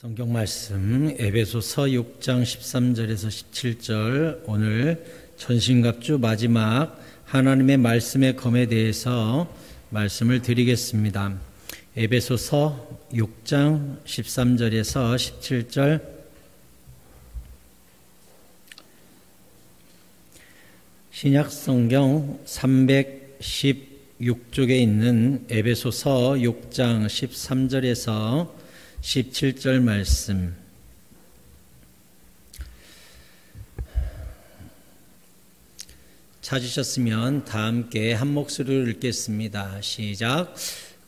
성경 말씀 에베소서 6장 13절에서 17절, 오늘 천신갑주 마지막 하나님의 말씀의 검에 대해서 말씀을 드리겠습니다. 에베소서 6장 13절에서 17절, 신약성경 316쪽에 있는 에베소서 6장 13절에서 17절 말씀. 찾으셨으면 다 함께 한 목소리로 읽겠습니다. 시작.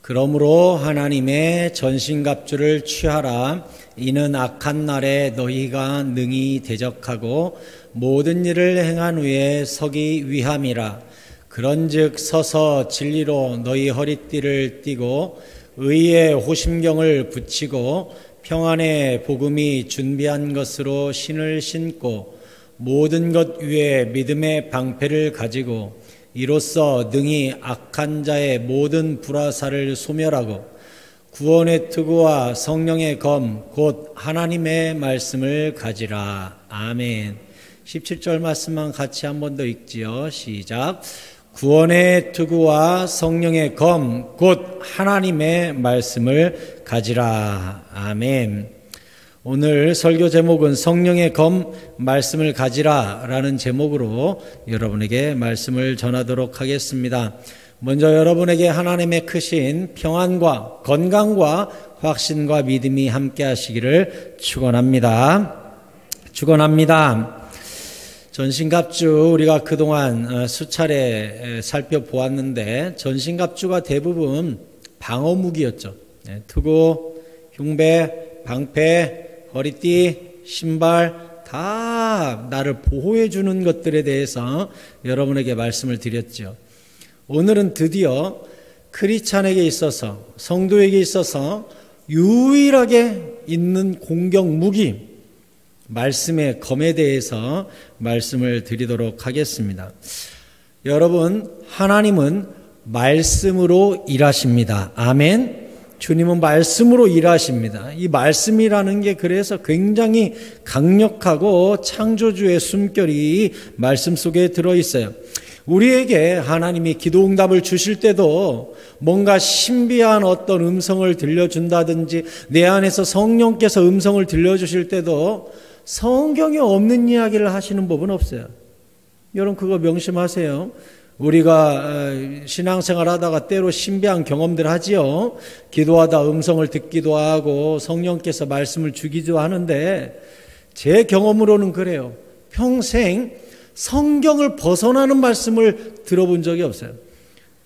그러므로 하나님의 전신갑주를 취하라. 이는 악한 날에 너희가 능히 대적하고 모든 일을 행한 후에 서기 위함이라. 그런즉 서서 진리로 너희 허리띠를 띠고 의의 호심경을 붙이고 평안의 복음이 준비한 것으로 신을 신고 모든 것 위에 믿음의 방패를 가지고 이로써 능히 악한 자의 모든 불화살을 소멸하고 구원의 투구와 성령의 검 곧 하나님의 말씀을 가지라. 아멘. 17절 말씀만 같이 한 번 더 읽지요. 시작. 구원의 투구와 성령의 검 곧 하나님의 말씀을 가지라. 아멘. 오늘 설교 제목은 성령의 검 말씀을 가지라 라는 제목으로 여러분에게 말씀을 전하도록 하겠습니다. 먼저 여러분에게 하나님의 크신 평안과 건강과 확신과 믿음이 함께 하시기를 축원합니다. 전신갑주 우리가 그동안 수차례 살펴보았는데 전신갑주가 대부분 방어무기였죠. 투구, 흉배, 방패, 허리띠, 신발 다 나를 보호해주는 것들에 대해서 여러분에게 말씀을 드렸죠. 오늘은 드디어 크리스찬에게 있어서, 성도에게 있어서 유일하게 있는 공격 무기 말씀의 검에 대해서 말씀을 드리도록 하겠습니다. 여러분, 하나님은 말씀으로 일하십니다. 아멘. 주님은 말씀으로 일하십니다. 이 말씀이라는 게 그래서 굉장히 강력하고 창조주의 숨결이 말씀 속에 들어있어요. 우리에게 하나님이 기도응답을 주실 때도 뭔가 신비한 어떤 음성을 들려준다든지 내 안에서 성령께서 음성을 들려주실 때도 성경에 없는 이야기를 하시는 법은 없어요. 여러분 그거 명심하세요. 우리가 신앙생활 하다가 때로 신비한 경험들 하지요. 기도하다 음성을 듣기도 하고 성령께서 말씀을 주기도 하는데 제 경험으로는 그래요. 평생 성경을 벗어나는 말씀을 들어본 적이 없어요.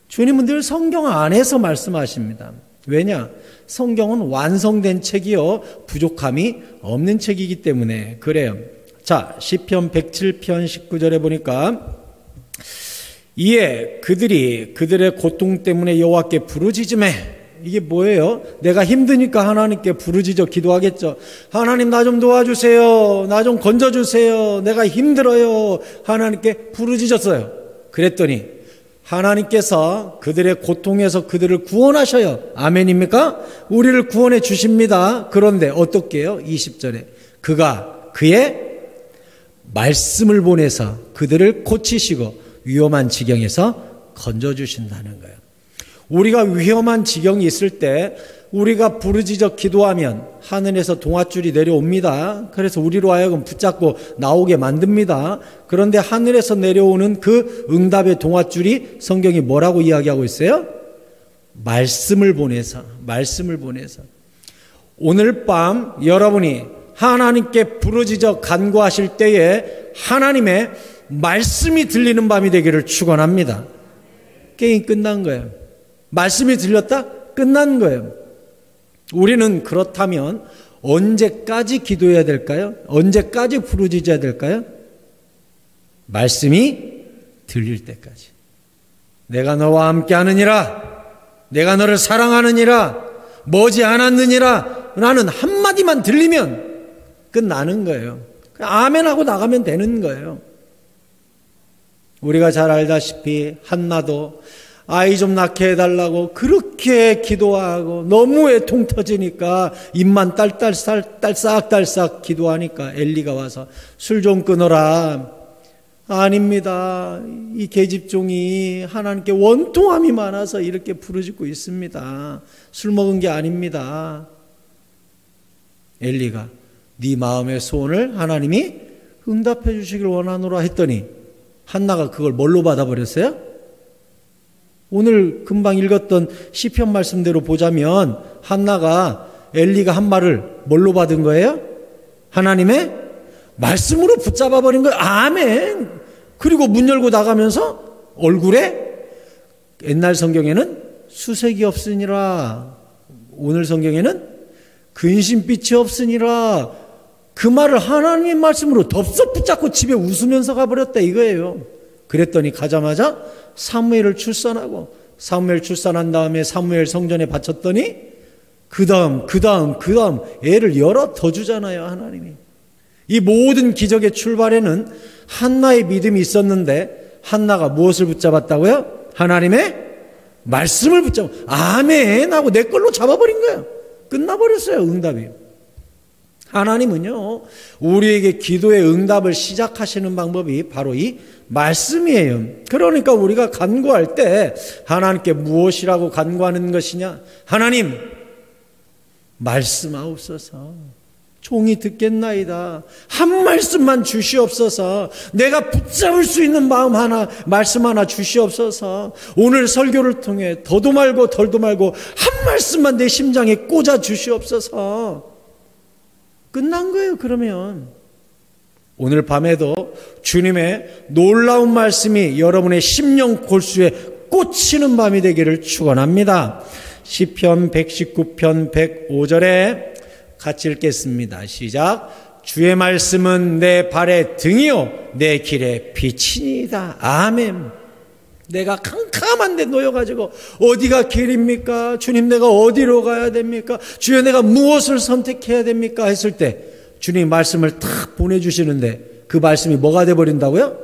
주님은 늘 성경 안에서 말씀하십니다. 왜냐? 성경은 완성된 책이요 부족함이 없는 책이기 때문에 그래요. 자, 시편 107편 19절에 보니까 이에 그들이 그들의 고통 때문에 여호와께 부르짖으매. 이게 뭐예요? 내가 힘드니까 하나님께 부르짖어 기도하겠죠. 하나님 나 좀 도와주세요. 나 좀 건져주세요. 내가 힘들어요. 하나님께 부르짖었어요. 그랬더니 하나님께서 그들의 고통에서 그들을 구원하셔요. 아멘입니까? 우리를 구원해 주십니다. 그런데 어떻게 해요? 20절에 그가 그의 말씀을 보내서 그들을 고치시고 위험한 지경에서 건져주신다는 거예요. 우리가 위험한 지경이 있을 때 우리가 부르짖어 기도하면 하늘에서 동아줄이 내려옵니다. 그래서 우리로 하여금 붙잡고 나오게 만듭니다. 그런데 하늘에서 내려오는 그 응답의 동아줄이 성경이 뭐라고 이야기하고 있어요? 말씀을 보내서. 오늘 밤 여러분이 하나님께 부르짖어 간구하실 때에 하나님의 말씀이 들리는 밤이 되기를 축원합니다. 게임 끝난 거예요. 말씀이 들렸다? 끝난 거예요. 우리는 그렇다면 언제까지 기도해야 될까요? 언제까지 부르짖어야 될까요? 말씀이 들릴 때까지. 내가 너와 함께 하느니라. 내가 너를 사랑하느니라. 머지 않았느니라. 라는 한마디만 들리면 끝나는 거예요. 아멘하고 나가면 되는 거예요. 우리가 잘 알다시피 한나도 아이 좀 낳게 해달라고 그렇게 기도하고 너무 애통 터지니까 입만 딸싹 기도하니까 엘리가 와서 술 좀 끊어라. 아닙니다. 이 계집종이 하나님께 원통함이 많아서 이렇게 부르짖고 있습니다. 술 먹은 게 아닙니다. 엘리가 네 마음의 소원을 하나님이 응답해 주시길 원하노라 했더니 한나가 그걸 뭘로 받아버렸어요? 오늘 금방 읽었던 시편 말씀대로 보자면 한나가 엘리가 한 말을 뭘로 받은 거예요? 하나님의 말씀으로 붙잡아 버린 거예요. 아멘. 그리고 문 열고 나가면서 얼굴에 옛날 성경에는 수색이 없으니라, 오늘 성경에는 근심빛이 없으니라, 그 말을 하나님의 말씀으로 덥석 붙잡고 집에 웃으면서 가버렸다 이거예요. 그랬더니 가자마자 사무엘을 출산하고, 사무엘 출산한 다음에 사무엘 성전에 바쳤더니 그 다음 애를 여러 더 주잖아요. 하나님이. 이 모든 기적의 출발에는 한나의 믿음이 있었는데 한나가 무엇을 붙잡았다고요? 하나님의 말씀을 붙잡아 아멘 하고 내 걸로 잡아버린 거예요. 끝나버렸어요. 응답이. 하나님은요, 우리에게 기도의 응답을 시작하시는 방법이 바로 이 말씀이에요. 그러니까 우리가 간구할 때 하나님께 무엇이라고 간구하는 것이냐? 하나님, 말씀하옵소서. 종이 듣겠나이다. 한 말씀만 주시옵소서. 내가 붙잡을 수 있는 마음 하나, 말씀 하나 주시옵소서. 오늘 설교를 통해 더도 말고 덜도 말고 한 말씀만 내 심장에 꽂아 주시옵소서. 끝난 거예요. 그러면 오늘 밤에도 주님의 놀라운 말씀이 여러분의 심령 골수에 꽂히는 밤이 되기를 축원합니다. 시편 119편 105절에 같이 읽겠습니다. 시작. 주의 말씀은 내 발의 등이요 내 길의 빛이니이다. 아멘. 내가 캄캄한 데 놓여가지고 어디가 길입니까? 주님, 내가 어디로 가야 됩니까? 주여, 내가 무엇을 선택해야 됩니까? 했을 때 주님 말씀을 탁 보내주시는데 그 말씀이 뭐가 돼버린다고요?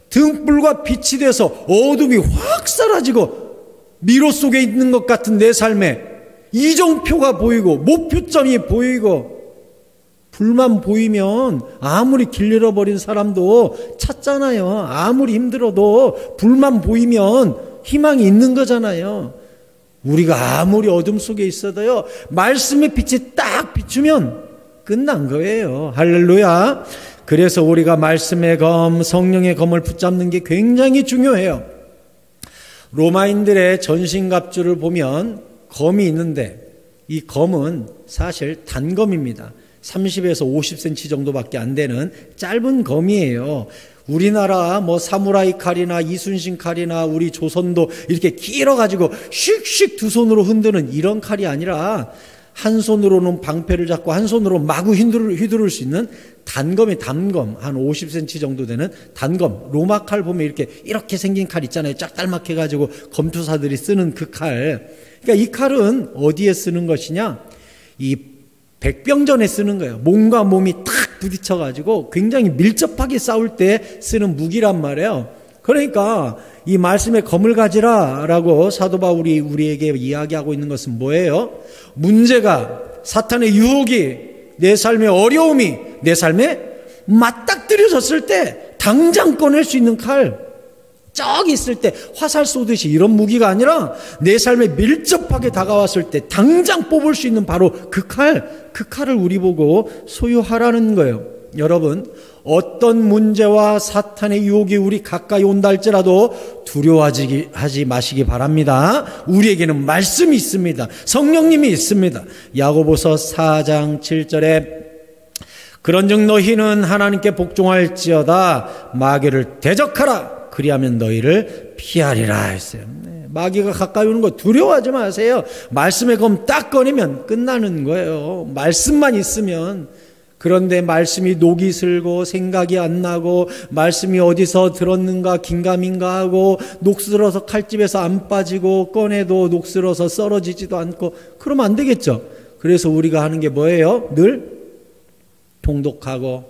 등불과 빛이 돼서 어둠이 확 사라지고 미로 속에 있는 것 같은 내 삶에 이정표가 보이고 목표점이 보이고, 불만 보이면 아무리 길 잃어버린 사람도 찾잖아요. 아무리 힘들어도 불만 보이면 희망이 있는 거잖아요. 우리가 아무리 어둠 속에 있어도요, 말씀의 빛이 딱 비추면 끝난 거예요. 할렐루야. 그래서 우리가 말씀의 검, 성령의 검을 붙잡는 게 굉장히 중요해요. 로마인들의 전신갑주를 보면 검이 있는데 이 검은 사실 단검입니다. 30에서 50cm 정도밖에 안 되는 짧은 검이에요. 우리나라 뭐 사무라이 칼이나 이순신 칼이나 우리 조선도 이렇게 길어가지고 슉슉 두 손으로 흔드는 이런 칼이 아니라 한 손으로는 방패를 잡고 한 손으로 마구 휘두를 수 있는 단검이, 단검 한 50cm 정도 되는 단검. 로마 칼 보면 이렇게 생긴 칼 있잖아요. 짝달막 해가지고 검투사들이 쓰는 그 칼. 그러니까 이 칼은 어디에 쓰는 것이냐? 이 백병전에 쓰는 거예요. 몸과 몸이 탁 부딪혀가지고 굉장히 밀접하게 싸울 때 쓰는 무기란 말이에요. 그러니까 이 말씀의 검을 가지라라고 사도 바울이 우리에게 이야기하고 있는 것은 뭐예요? 문제가, 사탄의 유혹이, 내 삶의 어려움이 내 삶에 맞닥뜨려졌을 때 당장 꺼낼 수 있는 칼, 저기 있을 때 화살 쏘듯이 이런 무기가 아니라 내 삶에 밀접하게 다가왔을 때 당장 뽑을 수 있는 바로 그 칼을 우리 보고 소유하라는 거예요. 여러분, 어떤 문제와 사탄의 유혹이 우리 가까이 온다 할지라도 두려워하지 마시기 바랍니다. 우리에게는 말씀이 있습니다. 성령님이 있습니다. 야고보서 4장 7절에 그런즉 너희는 하나님께 복종할지어다 마귀를 대적하라 그리하면 너희를 피하리라 했어요. 마귀가 가까이 오는 거 두려워하지 마세요. 말씀의 검 딱 꺼내면 끝나는 거예요. 말씀만 있으면. 그런데 말씀이 녹이 슬고 생각이 안 나고 말씀이 어디서 들었는가 긴가민가 하고 녹슬어서 칼집에서 안 빠지고 꺼내도 녹슬어서 썰어지지도 않고 그러면 안 되겠죠. 그래서 우리가 하는 게 뭐예요? 늘 통독하고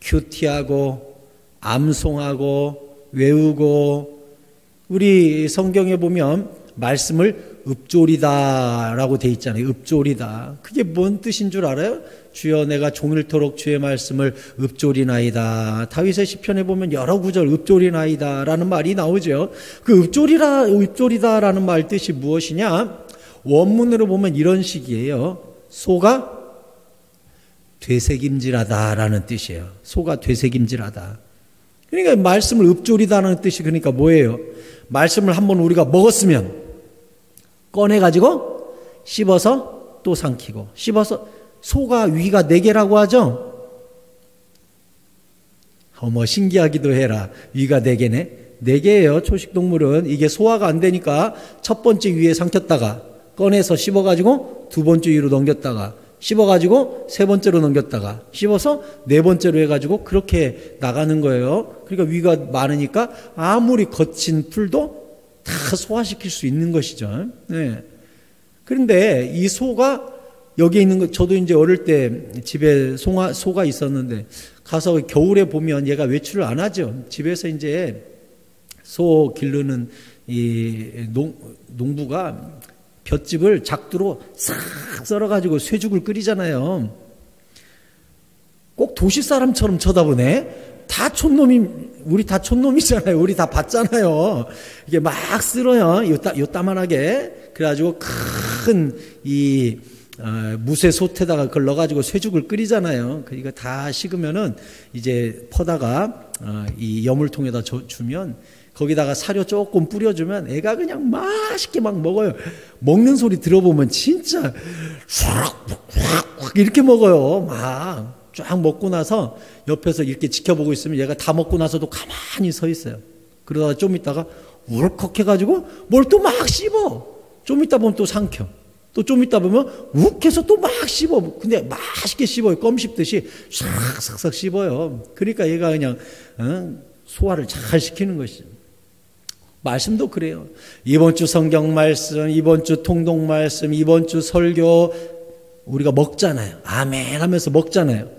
큐티하고 암송하고 외우고 우리 성경에 보면 말씀을 읊조리다라고 돼 있잖아요. 읊조리다. 그게 뭔 뜻인 줄 알아요? 주여 내가 종일토록 주의 말씀을 읊조리나이다. 다윗의 시편에 보면 여러 구절 읊조리나이다라는 말이 나오죠. 그 읊조리다라는 말 뜻이 무엇이냐? 원문으로 보면 이런 식이에요. 소가 되새김질하다라는 뜻이에요. 소가 되새김질하다. 그러니까 말씀을 읊조리다라는 뜻이 그러니까 뭐예요? 말씀을 한번 우리가 먹었으면 꺼내가지고 씹어서 또 삼키고 씹어서 소가 위가 4개라고 하죠? 어머 신기하기도 해라. 위가 4개네. 4개예요. 초식동물은. 이게 소화가 안 되니까 첫 번째 위에 삼켰다가 꺼내서 씹어가지고 두 번째 위로 넘겼다가 씹어가지고 세 번째로 넘겼다가 씹어서 네 번째로 해가지고 그렇게 나가는 거예요. 그러니까 위가 많으니까 아무리 거친 풀도 다 소화시킬 수 있는 것이죠. 네. 그런데 이 소가 여기에 있는 거, 저도 이제 어릴 때 집에 소가 있었는데 가서 겨울에 보면 얘가 외출을 안 하죠. 집에서 이제 소 기르는 이 농부가 볏짚을 작두로 싹 썰어가지고 쇠죽을 끓이잖아요. 꼭 도시 사람처럼 쳐다보네. 다 촌놈이, 우리 다 촌놈이잖아요. 우리 다 봤잖아요. 이게 막 쓸어요. 요따만하게. 그래가지고 큰 무쇠 솥에다가 그걸 넣어가지고 쇠죽을 끓이잖아요. 그러니까 다 식으면은 이제 퍼다가 이 여물통에다 주면 거기다가 사료 조금 뿌려주면 애가 그냥 맛있게 막 먹어요. 먹는 소리 들어보면 진짜 이렇게 먹어요. 막 쫙 먹고 나서 옆에서 이렇게 지켜보고 있으면 얘가 다 먹고 나서도 가만히 서 있어요. 그러다가 좀 있다가 울컥 해가지고 뭘 또 막 씹어. 좀 있다 보면 또 삼켜. 또 좀 있다 보면 욱 해서 또 막 씹어. 근데 맛있게 씹어요. 껌 씹듯이 싹싹싹 씹어요. 그러니까 얘가 그냥 소화를 잘 시키는 것이죠. 말씀도 그래요. 이번 주 성경 말씀, 이번 주 통독 말씀, 이번 주 설교 우리가 먹잖아요. 아멘 하면서 먹잖아요.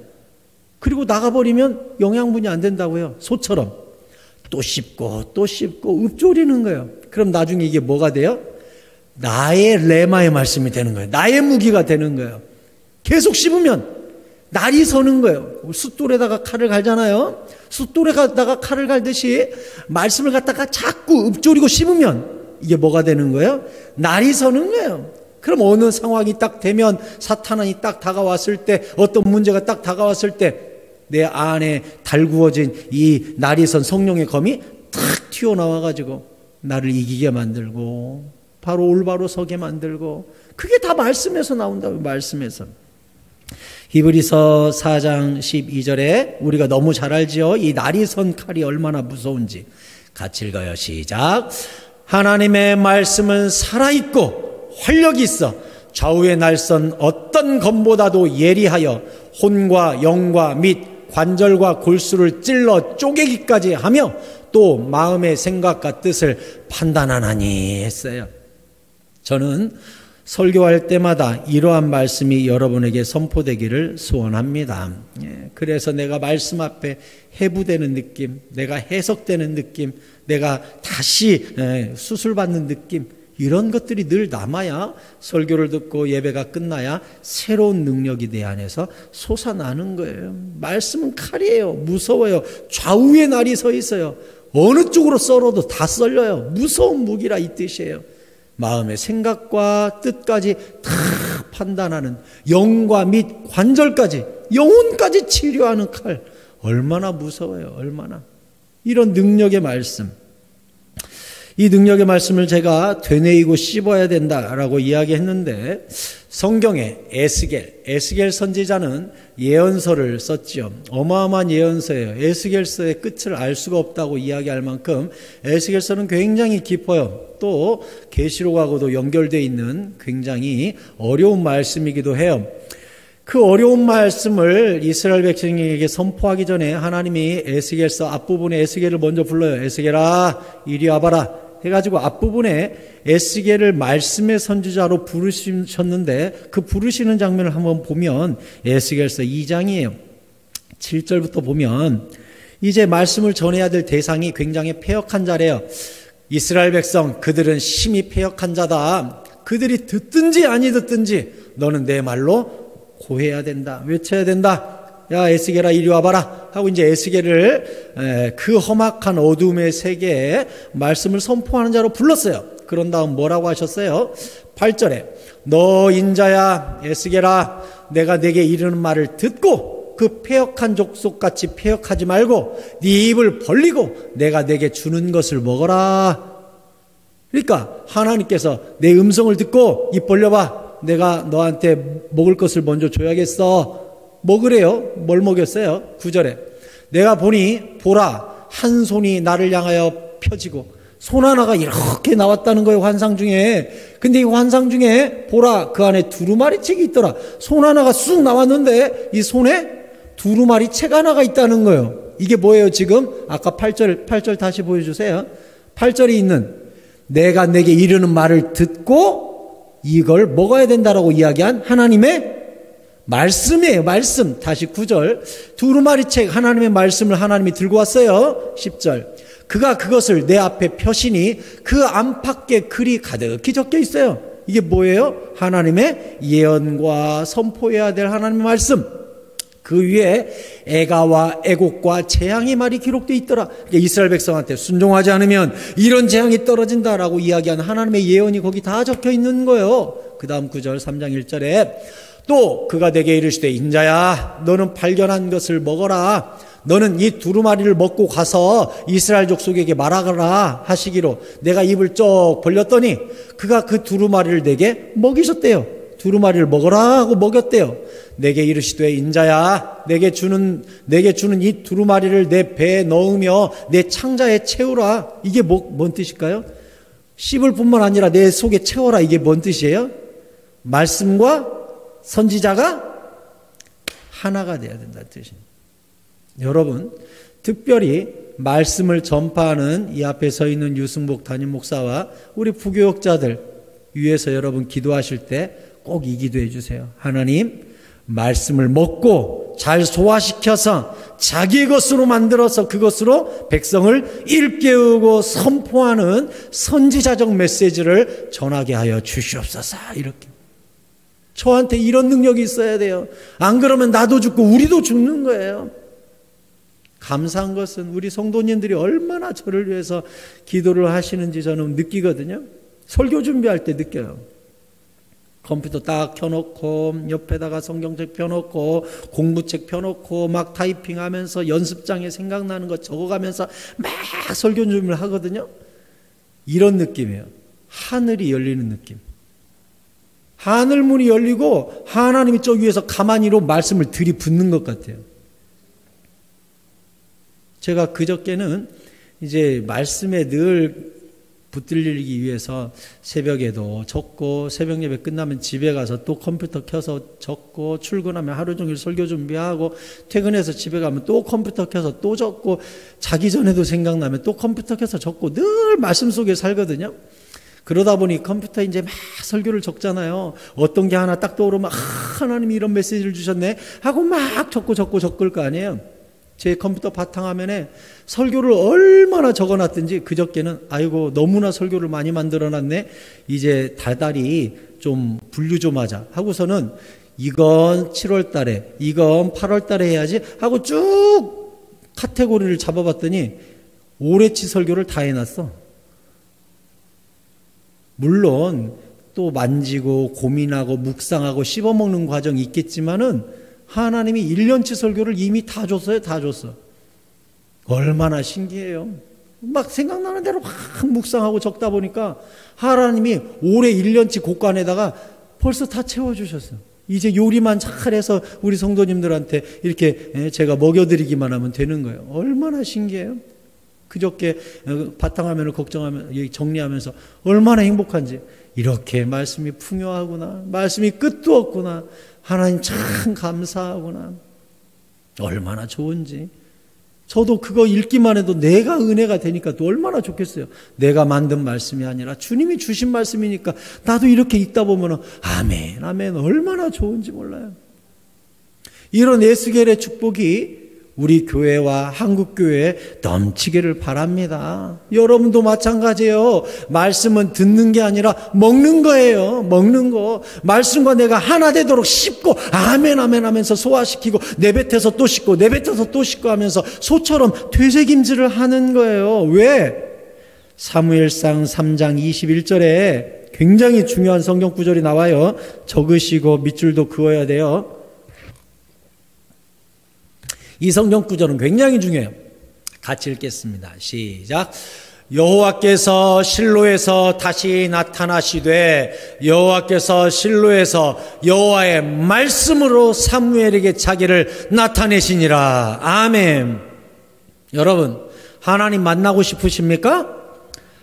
그리고 나가버리면 영양분이 안 된다고요. 소처럼 또 씹고 또 씹고 읊조리는 거예요. 그럼 나중에 이게 뭐가 돼요? 나의 레마의 말씀이 되는 거예요. 나의 무기가 되는 거예요. 계속 씹으면 날이 서는 거예요. 숫돌에다가 칼을 갈잖아요. 숫돌에다가 칼을 갈듯이 말씀을 갖다가 자꾸 읊조리고 씹으면 이게 뭐가 되는 거예요? 날이 서는 거예요. 그럼 어느 상황이 딱 되면 사탄이 딱 다가왔을 때 어떤 문제가 딱 다가왔을 때 내 안에 달구어진 이 날이 선 성령의 검이 탁 튀어나와가지고 나를 이기게 만들고 바로 올바로 서게 만들고 그게 다 말씀에서 나온다고요. 말씀에서. 히브리서 4장 12절에 우리가 너무 잘 알지요. 이 날이 선 칼이 얼마나 무서운지. 같이 읽어요. 시작. 하나님의 말씀은 살아있고 활력이 있어 좌우의 날선 어떤 검보다도 예리하여 혼과 영과 및 관절과 골수를 찔러 쪼개기까지 하며 또 마음의 생각과 뜻을 판단하나니 했어요. 저는 설교할 때마다 이러한 말씀이 여러분에게 선포되기를 소원합니다. 그래서 내가 말씀 앞에 해부되는 느낌, 내가 해석되는 느낌, 내가 다시 수술받는 느낌, 이런 것들이 늘 남아야 설교를 듣고 예배가 끝나야 새로운 능력이 내 안에서 솟아나는 거예요. 말씀은 칼이에요. 무서워요. 좌우의 날이 서 있어요. 어느 쪽으로 썰어도 다 썰려요. 무서운 무기라 이 뜻이에요. 마음의 생각과 뜻까지 다 판단하는 영과 및 관절까지 영혼까지 치료하는 칼. 얼마나 무서워요. 얼마나. 이런 능력의 말씀. 이 능력의 말씀을 제가 되뇌이고 씹어야 된다라고 이야기했는데 성경에 에스겔 선지자는 예언서를 썼지요. 어마어마한 예언서예요. 에스겔서의 끝을 알 수가 없다고 이야기할 만큼 에스겔서는 굉장히 깊어요. 또 계시록하고도 연결되어 있는 굉장히 어려운 말씀이기도 해요. 그 어려운 말씀을 이스라엘 백성에게 선포하기 전에 하나님이 에스겔서 앞부분에 에스겔을 먼저 불러요. 에스겔아 이리 와봐라 해가지고 앞부분에 에스겔을 말씀의 선지자로 부르셨는데 그 부르시는 장면을 한번 보면 에스겔서 2장이에요. 7절부터 보면 이제 말씀을 전해야 될 대상이 굉장히 패역한 자래요. 이스라엘 백성 그들은 심히 패역한 자다. 그들이 듣든지 아니 듣든지 너는 내 말로 고해야 된다. 외쳐야 된다. 야 에스겔아 이리 와봐라 하고 이제 에스겔을 그 험악한 어둠의 세계에 말씀을 선포하는 자로 불렀어요. 그런 다음 뭐라고 하셨어요? 8절에 너 인자야 에스겔아 내가 내게 이르는 말을 듣고 그 패역한 족속같이 패역하지 말고 네 입을 벌리고 내가 내게 주는 것을 먹어라. 그러니까 하나님께서 내 음성을 듣고 입 벌려봐. 내가 너한테 먹을 것을 먼저 줘야겠어. 먹으래요. 뭘 먹였어요? 9절에 내가 보니 보라 한 손이 나를 향하여 펴지고 손 하나가 이렇게 나왔다는 거예요. 환상 중에. 근데 이 환상 중에 보라 그 안에 두루마리 책이 있더라. 손 하나가 쑥 나왔는데 이 손에 두루마리 책 하나가 있다는 거예요. 이게 뭐예요 지금? 아까 8절 다시 보여주세요. 8절에 있는 내가 내게 이르는 말을 듣고 이걸 먹어야 된다라고 이야기한 하나님의 말씀이에요. 말씀. 다시 9절 두루마리 책 하나님의 말씀을 하나님이 들고 왔어요. 10절 그가 그것을 내 앞에 펴시니 그 안팎에 글이 가득히 적혀 있어요. 이게 뭐예요? 하나님의 예언과 선포해야 될 하나님의 말씀. 그 위에 애가와 애곡과 재앙의 말이 기록되어 있더라. 그러니까 이스라엘 백성한테 순종하지 않으면 이런 재앙이 떨어진다라고 이야기한 하나님의 예언이 거기 다 적혀 있는 거예요. 그 다음 9절 3장 1절에 또 그가 내게 이르시되 인자야 너는 발견한 것을 먹어라. 너는 이 두루마리를 먹고 가서 이스라엘 족속에게 말하거라 하시기로 내가 입을 쩍 벌렸더니 그가 그 두루마리를 내게 먹이셨대요. 두루마리를 먹어라 하고 먹였대요. 내게 이르시되 인자야 내게 주는 이 두루마리를 내 배에 넣으며 내 창자에 채우라. 이게 뭔 뜻일까요? 씹을 뿐만 아니라 내 속에 채워라. 이게 뭔 뜻이에요? 말씀과 선지자가 하나가 돼야 된다는 뜻입니다. 여러분 특별히 말씀을 전파하는 이 앞에 서 있는 유승복 담임 목사와 우리 부교역자들 위해서 여러분 기도하실 때 꼭 이 기도해 주세요. 하나님 말씀을 먹고 잘 소화시켜서 자기의 것으로 만들어서 그것으로 백성을 일깨우고 선포하는 선지자적 메시지를 전하게 하여 주시옵소서. 이렇게 저한테 이런 능력이 있어야 돼요. 안 그러면 나도 죽고 우리도 죽는 거예요. 감사한 것은 우리 성도님들이 얼마나 저를 위해서 기도를 하시는지 저는 느끼거든요. 설교 준비할 때 느껴요. 컴퓨터 딱 켜놓고 옆에다가 성경책 펴놓고 공부책 펴놓고 막 타이핑하면서 연습장에 생각나는 거 적어가면서 막 설교 준비를 하거든요. 이런 느낌이에요. 하늘이 열리는 느낌. 하늘문이 열리고 하나님이 저 위에서 가만히로 말씀을 들이붓는 것 같아요. 제가 그저께는 이제 말씀에 늘 붙들리기 위해서 새벽에도 적고 새벽 예배 끝나면 집에 가서 또 컴퓨터 켜서 적고 출근하면 하루 종일 설교 준비하고 퇴근해서 집에 가면 또 컴퓨터 켜서 또 적고 자기 전에도 생각나면 또 컴퓨터 켜서 적고 늘 말씀 속에 살거든요. 그러다 보니 컴퓨터에 이제 막 설교를 적잖아요. 어떤 게 하나 딱 떠오르면 하나님이 이런 메시지를 주셨네 하고 막 적고 적을 거 아니에요. 제 컴퓨터 바탕화면에 설교를 얼마나 적어놨든지 그저께는 아이고 너무나 설교를 많이 만들어놨네. 이제 달달이 좀 분류 좀 하자 하고서는 이건 7월 달에 이건 8월 달에 해야지 하고 쭉 카테고리를 잡아봤더니 올해치 설교를 다 해놨어. 물론 또 만지고 고민하고 묵상하고 씹어먹는 과정이 있겠지만은 하나님이 1년치 설교를 이미 다 줬어요. 다 줬어. 얼마나 신기해요. 막 생각나는 대로 막 묵상하고 적다 보니까 하나님이 올해 1년치 곡간에다가 벌써 다 채워주셨어요. 이제 요리만 잘해서 우리 성도님들한테 이렇게 제가 먹여드리기만 하면 되는 거예요. 얼마나 신기해요. 그저께 바탕화면을 정리하면서 얼마나 행복한지. 이렇게 말씀이 풍요하구나. 말씀이 끝도 없구나. 하나님 참 감사하구나. 얼마나 좋은지. 저도 그거 읽기만 해도 내가 은혜가 되니까 또 얼마나 좋겠어요. 내가 만든 말씀이 아니라 주님이 주신 말씀이니까 나도 이렇게 읽다 보면 아멘 아멘 얼마나 좋은지 몰라요. 이런 에스겔의 축복이 우리 교회와 한국교회에 넘치기를 바랍니다. 여러분도 마찬가지예요. 말씀은 듣는 게 아니라 먹는 거예요. 먹는 거. 말씀과 내가 하나 되도록 씹고 아멘 아멘 하면서 소화시키고 내뱉어서 또 씹고 내뱉어서 또 씹고 하면서 소처럼 되새김질을 하는 거예요. 왜? 사무엘상 3장 21절에 굉장히 중요한 성경 구절이 나와요. 적으시고 밑줄도 그어야 돼요. 이 성경 구절은 굉장히 중요해요. 같이 읽겠습니다. 시작. 여호와께서 실로에서 다시 나타나시되 여호와께서 실로에서 여호와의 말씀으로 사무엘에게 자기를 나타내시니라. 아멘. 여러분, 하나님 만나고 싶으십니까?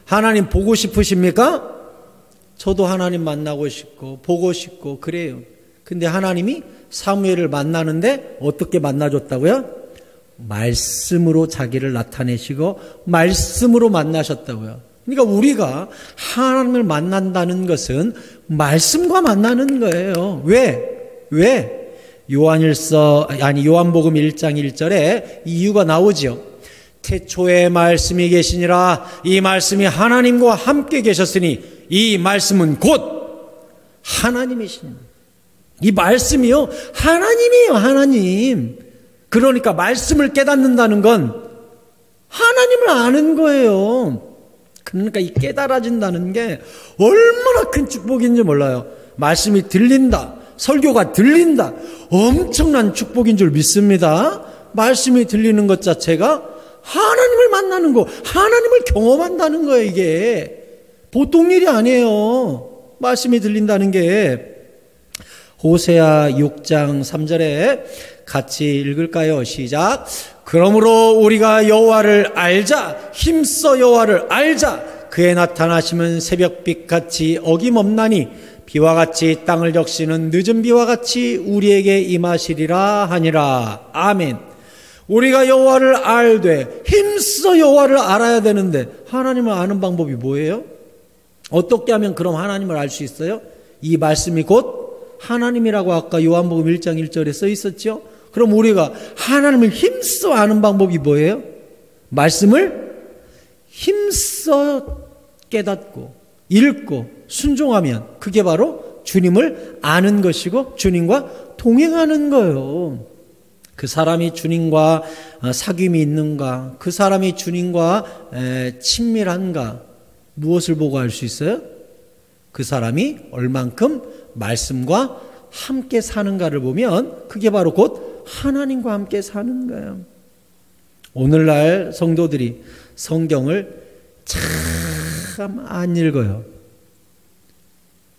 하나님 보고 싶으십니까? 저도 하나님 만나고 싶고 보고 싶고 그래요. 근데 하나님이 사무엘을 만나는데 어떻게 만나줬다고요? 말씀으로 자기를 나타내시고 말씀으로 만나셨다고요. 그러니까 우리가 하나님을 만난다는 것은 말씀과 만나는 거예요. 왜? 요한복음 1장 1절에 이유가 나오죠. 태초에 말씀이 계시니라. 이 말씀이 하나님과 함께 계셨으니 이 말씀은 곧 하나님이시니. 이 말씀이요, 하나님이에요, 하나님. 그러니까 말씀을 깨닫는다는 건 하나님을 아는 거예요. 그러니까 이 깨달아진다는 게 얼마나 큰 축복인지 몰라요. 말씀이 들린다, 설교가 들린다, 엄청난 축복인 줄 믿습니다. 말씀이 들리는 것 자체가 하나님을 만나는 거, 하나님을 경험한다는 거예요. 이게 보통 일이 아니에요. 말씀이 들린다는 게. 호세아 6장 3절에 같이 읽을까요? 시작. 그러므로 우리가 여호와를 알자. 힘써 여호와를 알자. 그의 나타나심은 새벽빛같이 어김없나니 비와 같이 땅을 적시는 늦은 비와 같이 우리에게 임하시리라 하니라. 아멘. 우리가 여호와를 알되 힘써 여호와를 알아야 되는데 하나님을 아는 방법이 뭐예요? 어떻게 하면 그럼 하나님을 알 수 있어요? 이 말씀이 곧 하나님이라고 아까 요한복음 1장 1절에 써 있었죠? 그럼 우리가 하나님을 힘써 아는 방법이 뭐예요? 말씀을 힘써 깨닫고 읽고 순종하면 그게 바로 주님을 아는 것이고 주님과 동행하는 거예요. 그 사람이 주님과 사귐이 있는가? 그 사람이 주님과 친밀한가? 무엇을 보고 알 수 있어요? 그 사람이 얼만큼 말씀과 함께 사는가를 보면 그게 바로 곧 하나님과 함께 사는 거예요. 오늘날 성도들이 성경을 참 안 읽어요.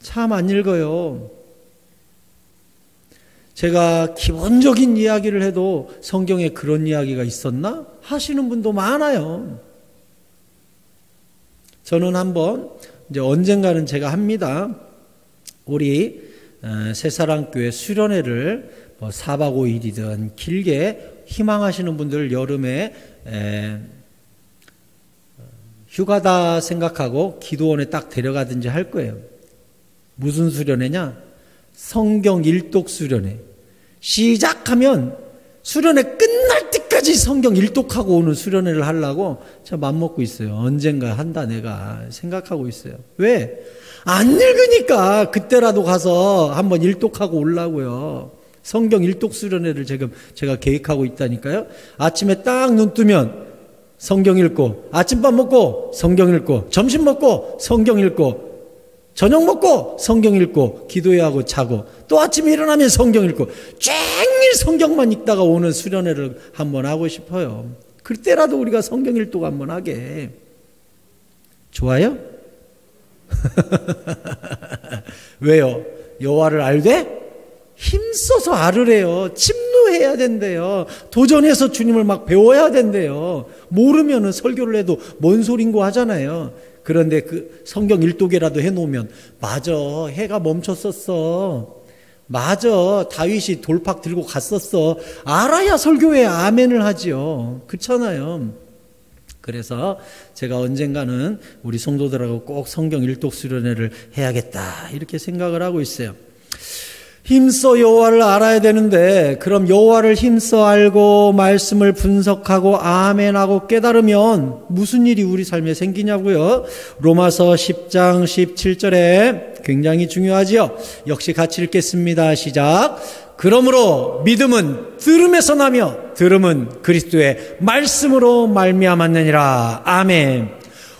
참 안 읽어요. 제가 기본적인 이야기를 해도 성경에 그런 이야기가 있었나? 하시는 분도 많아요. 저는 한번 이제 언젠가는 제가 합니다. 우리 새사랑교회 수련회를 4박 5일이든 길게 희망하시는 분들 여름에 휴가다 생각하고 기도원에 딱 데려가든지 할 거예요. 무슨 수련회냐? 성경 일독 수련회. 시작하면 수련회 끝날 때까지 성경 일독하고 오는 수련회를 하려고 제가 맘먹고 있어요. 언젠가 한다 내가 생각하고 있어요. 왜? 안 읽으니까 그때라도 가서 한번 일독하고 오려고요. 성경 일독 수련회를 제가 계획하고 있다니까요. 아침에 딱 눈 뜨면 성경 읽고, 아침밥 먹고 성경 읽고, 점심 먹고 성경 읽고, 저녁 먹고 성경 읽고, 기도회하고 자고, 또 아침에 일어나면 성경 읽고, 쫙일 성경만 읽다가 오는 수련회를 한번 하고 싶어요. 그때라도 우리가 성경 일독 한번 하게. 좋아요? 왜요? 여호와를 알되 힘써서 알으래요. 침노해야 된대요. 도전해서 주님을 막 배워야 된대요. 모르면은 설교를 해도 뭔 소린고 하잖아요. 그런데 그 성경 일독이라도 해놓으면 맞아, 해가 멈췄었어. 맞아, 다윗이 돌팍 들고 갔었어. 알아야 설교에 아멘을 하지요. 그렇잖아요. 그래서 제가 언젠가는 우리 성도들하고 꼭 성경 일독 수련회를 해야겠다 이렇게 생각을 하고 있어요. 힘써 여호와를 알아야 되는데, 그럼 여호와를 힘써 알고 말씀을 분석하고 아멘하고 깨달으면 무슨 일이 우리 삶에 생기냐고요. 로마서 10장 17절에 굉장히 중요하지요. 역시 같이 읽겠습니다. 시작. 그러므로 믿음은 들음에서 나며 들음은 그리스도의 말씀으로 말미암았느니라. 아멘.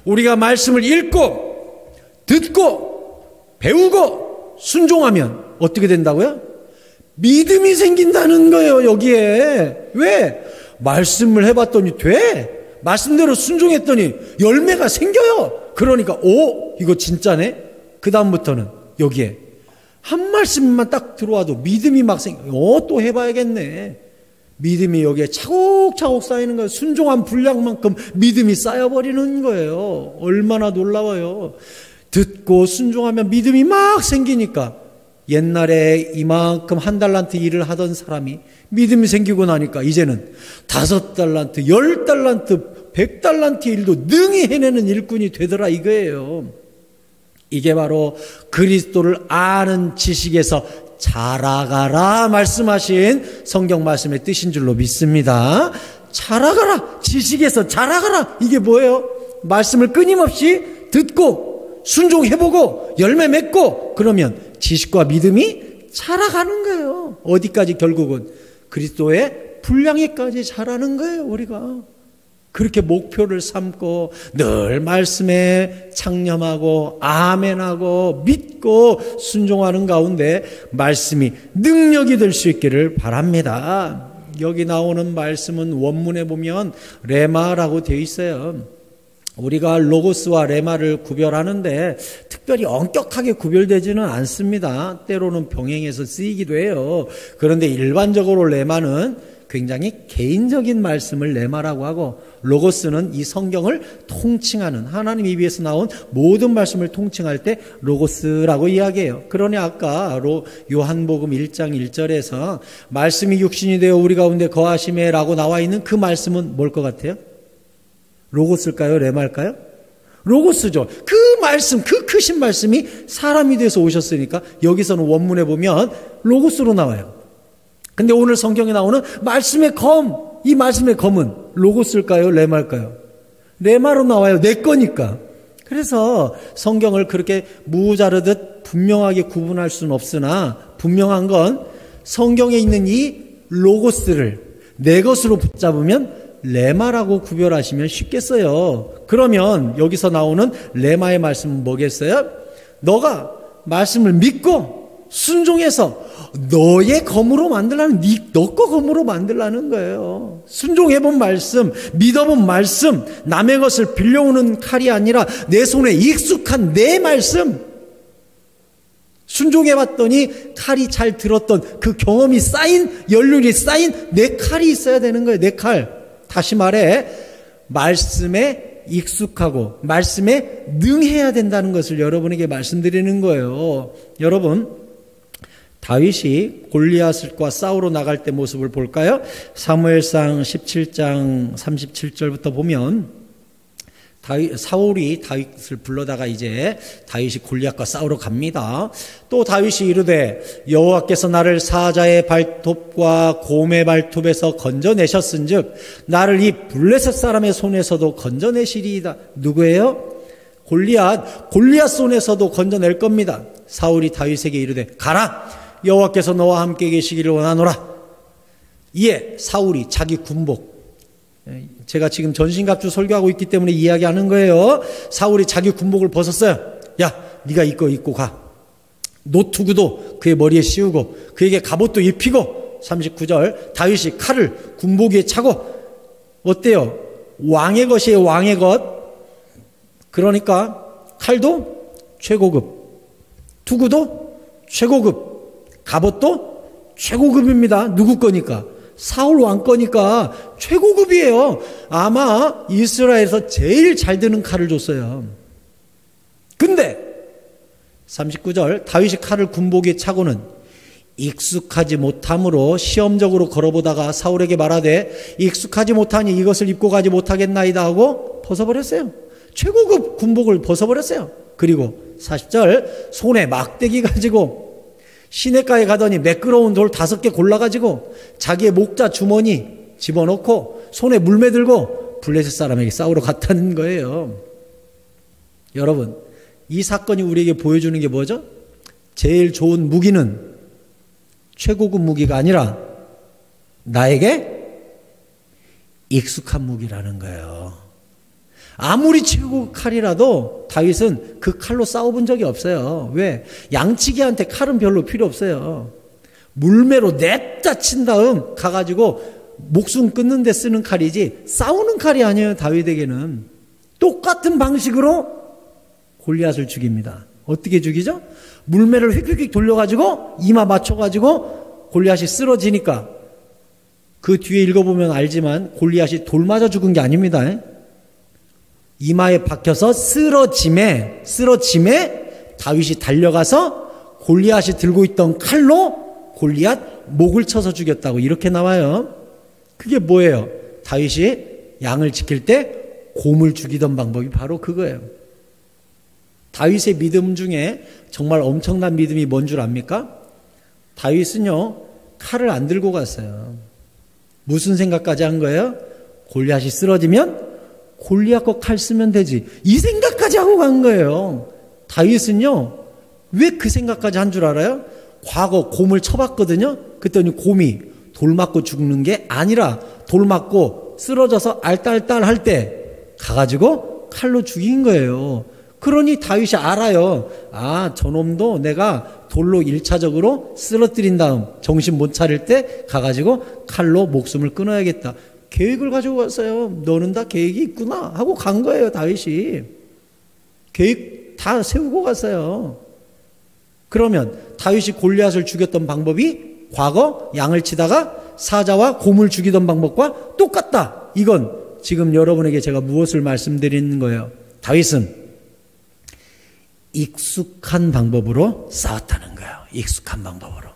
우리가 말씀을 읽고 듣고 배우고 순종하면 어떻게 된다고요? 믿음이 생긴다는 거예요. 여기에. 왜? 말씀을 해봤더니 돼. 말씀대로 순종했더니 열매가 생겨요. 그러니까 이거 진짜네. 그 다음부터는 여기에 한 말씀만 딱 들어와도 믿음이 막 또 해봐야겠네. 믿음이 여기에 차곡차곡 쌓이는 거예요. 순종한 분량만큼 믿음이 쌓여버리는 거예요. 얼마나 놀라워요. 듣고 순종하면 믿음이 막 생기니까, 옛날에 이만큼 1달란트 일을 하던 사람이 믿음이 생기고 나니까 이제는 5달란트, 10달란트, 100달란트 일도 능히 해내는 일꾼이 되더라 이거예요. 이게 바로 그리스도를 아는 지식에서 자라가라 말씀하신 성경 말씀의 뜻인 줄로 믿습니다. 자라가라, 지식에서 자라가라. 이게 뭐예요? 말씀을 끊임없이 듣고 순종해보고 열매 맺고, 그러면 지식과 믿음이 자라가는 거예요. 어디까지? 결국은 그리스도의 분량에까지 자라는 거예요. 우리가 그렇게 목표를 삼고 늘 말씀에 창념하고 아멘하고 믿고 순종하는 가운데 말씀이 능력이 될 수 있기를 바랍니다. 여기 나오는 말씀은 원문에 보면 레마라고 되어 있어요. 우리가 로고스와 레마를 구별하는데 특별히 엄격하게 구별되지는 않습니다. 때로는 병행해서 쓰이기도 해요. 그런데 일반적으로 레마는 굉장히 개인적인 말씀을 레마라고 하고, 로고스는 이 성경을 통칭하는, 하나님 입에서 나온 모든 말씀을 통칭할 때 로고스라고 이야기해요. 그러니 아까 요한복음 1장 1절에서 말씀이 육신이 되어 우리 가운데 거하심에 라고 나와 있는 그 말씀은 뭘 것 같아요? 로고스일까요? 레마일까요? 로고스죠. 그 말씀, 그 크신 말씀이 사람이 돼서 오셨으니까 여기서는 원문에 보면 로고스로 나와요. 근데 오늘 성경에 나오는 말씀의 검, 이 말씀의 검은 로고스일까요? 레마일까요? 레마로 나와요. 내 거니까. 그래서 성경을 그렇게 무자르듯 분명하게 구분할 수는 없으나, 분명한 건 성경에 있는 이 로고스를 내 것으로 붙잡으면 레마라고 구별하시면 쉽겠어요. 그러면 여기서 나오는 레마의 말씀은 뭐겠어요? 너가 말씀을 믿고 순종해서 너의 검으로 만들라는, 너 거 검으로 만들라는 거예요. 순종해본 말씀, 믿어본 말씀, 남의 것을 빌려오는 칼이 아니라 내 손에 익숙한 내 말씀, 순종해봤더니 칼이 잘 들었던 그 경험이 쌓인, 연륜이 쌓인 내 칼이 있어야 되는 거예요. 내 칼. 다시 말해, 말씀에 익숙하고 말씀에 능해야 된다는 것을 여러분에게 말씀드리는 거예요. 여러분, 다윗이 골리앗과 싸우러 나갈 때 모습을 볼까요? 사무엘상 17장 37절부터 보면 사울이 다윗을 불러다가 이제 다윗이 골리앗과 싸우러 갑니다. 또 다윗이 이르되 여호와께서 나를 사자의 발톱과 곰의 발톱에서 건져내셨은즉 나를 이 블레셋 사람의 손에서도 건져내시리이다. 누구예요? 골리앗 손에서도 건져낼 겁니다. 사울이 다윗에게 이르되 가라, 여호와께서 너와 함께 계시기를 원하노라. 이에 사울이 자기 군복, 제가 지금 전신갑주 설교하고 있기 때문에 이야기하는 거예요. 사울이 자기 군복을 벗었어요. 야, 네가 이거 입고 가. 노투구도 그의 머리에 씌우고 그에게 갑옷도 입히고, 39절 다윗이 칼을 군복 위에 차고, 어때요? 왕의 것이에요. 왕의 것. 그러니까 칼도 최고급, 투구도 최고급, 갑옷도 최고급입니다. 누구 거니까? 사울 왕 거니까 최고급이에요. 아마 이스라엘에서 제일 잘 드는 칼을 줬어요. 근데 39절 다윗이 칼을 군복에 차고는 익숙하지 못함으로 시험적으로 걸어보다가 사울에게 말하되 익숙하지 못하니 이것을 입고 가지 못하겠나이다 하고 벗어버렸어요. 최고급 군복을 벗어버렸어요. 그리고 40절 손에 막대기 가지고 시냇가에 가더니 매끄러운 돌 5개 골라가지고 자기의 목자 주머니 집어넣고 손에 물매 들고 블레셋 사람에게 싸우러 갔다는 거예요. 여러분, 이 사건이 우리에게 보여주는 게 뭐죠? 제일 좋은 무기는 최고급 무기가 아니라 나에게 익숙한 무기라는 거예요. 아무리 최고급 칼이라도 다윗은 그 칼로 싸워본 적이 없어요. 왜? 양치기한테 칼은 별로 필요 없어요. 물매로 냅다 친 다음 가가지고 목숨 끊는 데 쓰는 칼이지 싸우는 칼이 아니에요. 다윗에게는 똑같은 방식으로 골리앗을 죽입니다. 어떻게 죽이죠? 물매를 휙휙휙 돌려가지고 이마 맞춰가지고 골리앗이 쓰러지니까, 그 뒤에 읽어보면 알지만 골리앗이 돌 맞아 죽은 게 아닙니다. 이마에 박혀서 쓰러짐에 다윗이 달려가서 골리앗이 들고 있던 칼로 골리앗 목을 쳐서 죽였다고 이렇게 나와요. 그게 뭐예요? 다윗이 양을 지킬 때 곰을 죽이던 방법이 바로 그거예요. 다윗의 믿음 중에 정말 엄청난 믿음이 뭔 줄 압니까? 다윗은요, 칼을 안 들고 갔어요. 무슨 생각까지 한 거예요? 골리앗이 쓰러지면 골리앗 거 칼 쓰면 되지, 이 생각까지 하고 간 거예요. 다윗은요, 왜 그 생각까지 한 줄 알아요? 과거 곰을 쳐봤거든요. 그랬더니 곰이 돌 맞고 죽는 게 아니라 돌 맞고 쓰러져서 알딸딸 할 때 가가지고 칼로 죽인 거예요. 그러니 다윗이 알아요. 아, 저놈도 내가 돌로 1차적으로 쓰러뜨린 다음 정신 못 차릴 때 가가지고 칼로 목숨을 끊어야겠다. 계획을 가지고 갔어요. 너는 다 계획이 있구나 하고 간 거예요. 다윗이 계획 다 세우고 갔어요. 그러면 다윗이 골리앗을 죽였던 방법이 과거 양을 치다가 사자와 곰을 죽이던 방법과 똑같다. 이건 지금 여러분에게 제가 무엇을 말씀드리는 거예요? 다윗은 익숙한 방법으로 싸웠다는 거예요. 익숙한 방법으로.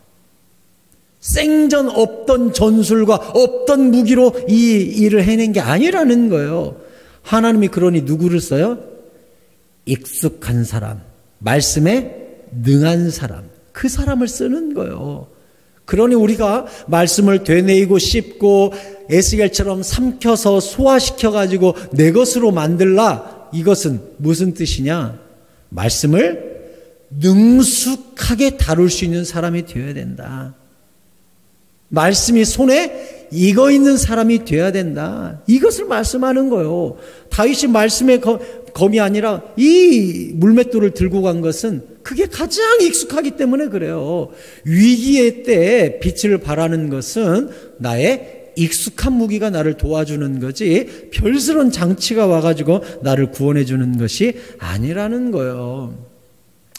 생전 없던 전술과 없던 무기로 이 일을 해낸 게 아니라는 거예요. 하나님이 그러니 누구를 써요? 익숙한 사람, 말씀에 능한 사람, 그 사람을 쓰는 거예요. 그러니 우리가 말씀을 되뇌이고 씹고 에스겔처럼 삼켜서 소화시켜가지고 내 것으로 만들라. 이것은 무슨 뜻이냐? 말씀을 능숙하게 다룰 수 있는 사람이 되어야 된다. 말씀이 손에 익어 있는 사람이 되어야 된다. 이것을 말씀하는 거예요. 다윗이 말씀의 검이 아니라 이 물맷돌을 들고 간 것은 그게 가장 익숙하기 때문에 그래요. 위기의 때에 빛을 발하는 것은 나의 익숙한 무기가 나를 도와주는 거지 별스런 장치가 와가지고 나를 구원해 주는 것이 아니라는 거예요.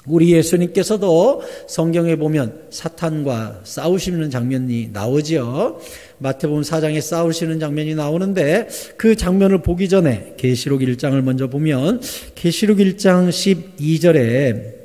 우리 예수님께서도 성경에 보면 사탄과 싸우시는 장면이 나오지요. 마태복음 4장에 싸우시는 장면이 나오는데 그 장면을 보기 전에 계시록 1장을 먼저 보면 계시록 1장 12절에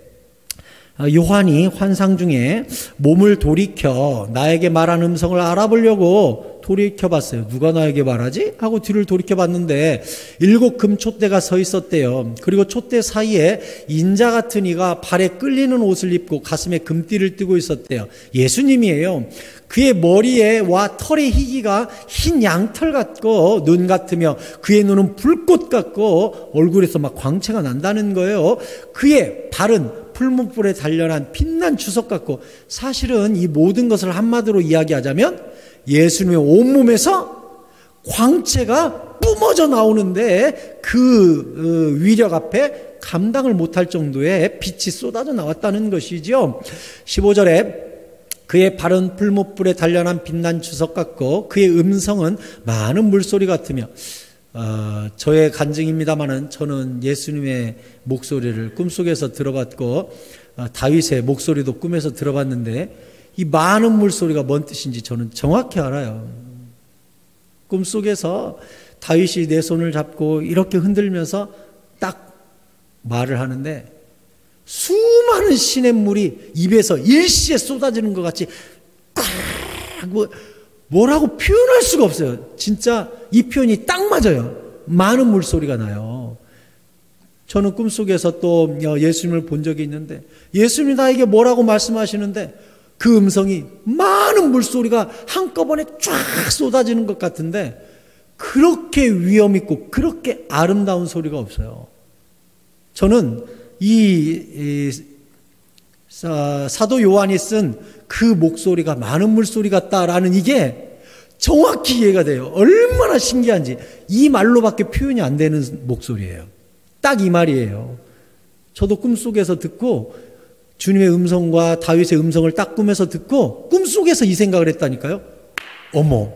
요한이 환상 중에 몸을 돌이켜 나에게 말한 음성을 알아보려고 돌이켜봤어요. 누가 나에게 말하지? 하고 뒤를 돌이켜봤는데 7 금촛대가 서 있었대요. 그리고 촛대 사이에 인자 같은 이가 발에 끌리는 옷을 입고 가슴에 금띠를 띠고 있었대요. 예수님이에요. 그의 머리에와 털의 희기가 흰 양털 같고 눈 같으며 그의 눈은 불꽃 같고 얼굴에서 막 광채가 난다는 거예요. 그의 발은 풀무불에 단련한 빛난 주석 같고, 사실은 이 모든 것을 한마디로 이야기하자면 예수님의 온몸에서 광채가 뿜어져 나오는데 그 위력 앞에 감당을 못할 정도의 빛이 쏟아져 나왔다는 것이죠. 15절에 그의 발은 풀무불에 단련한 빛난 주석 같고 그의 음성은 많은 물소리 같으며, 저의 간증입니다마는 저는 예수님의 목소리를 꿈속에서 들어봤고 다윗의 목소리도 꿈에서 들어봤는데 이 많은 물소리가 뭔 뜻인지 저는 정확히 알아요. 꿈속에서 다윗이 내 손을 잡고 이렇게 흔들면서 딱 말을 하는데 수많은 시냇물이 입에서 일시에 쏟아지는 것 같이 딱 뭐라고 표현할 수가 없어요. 진짜 이 표현이 딱 맞아요. 많은 물소리가 나요. 저는 꿈속에서 또 예수님을 본 적이 있는데 예수님이 나에게 뭐라고 말씀하시는데 그 음성이 많은 물소리가 한꺼번에 쫙 쏟아지는 것 같은데 그렇게 위험 있고 그렇게 아름다운 소리가 없어요. 저는 이 사도 요한이 쓴 그 목소리가 많은 물소리 같다라는 이게 정확히 이해가 돼요. 얼마나 신기한지. 이 말로밖에 표현이 안 되는 목소리예요. 딱 이 말이에요. 저도 꿈속에서 듣고 주님의 음성과 다윗의 음성을 딱 꿈에서 듣고 꿈속에서 이 생각을 했다니까요. 어머,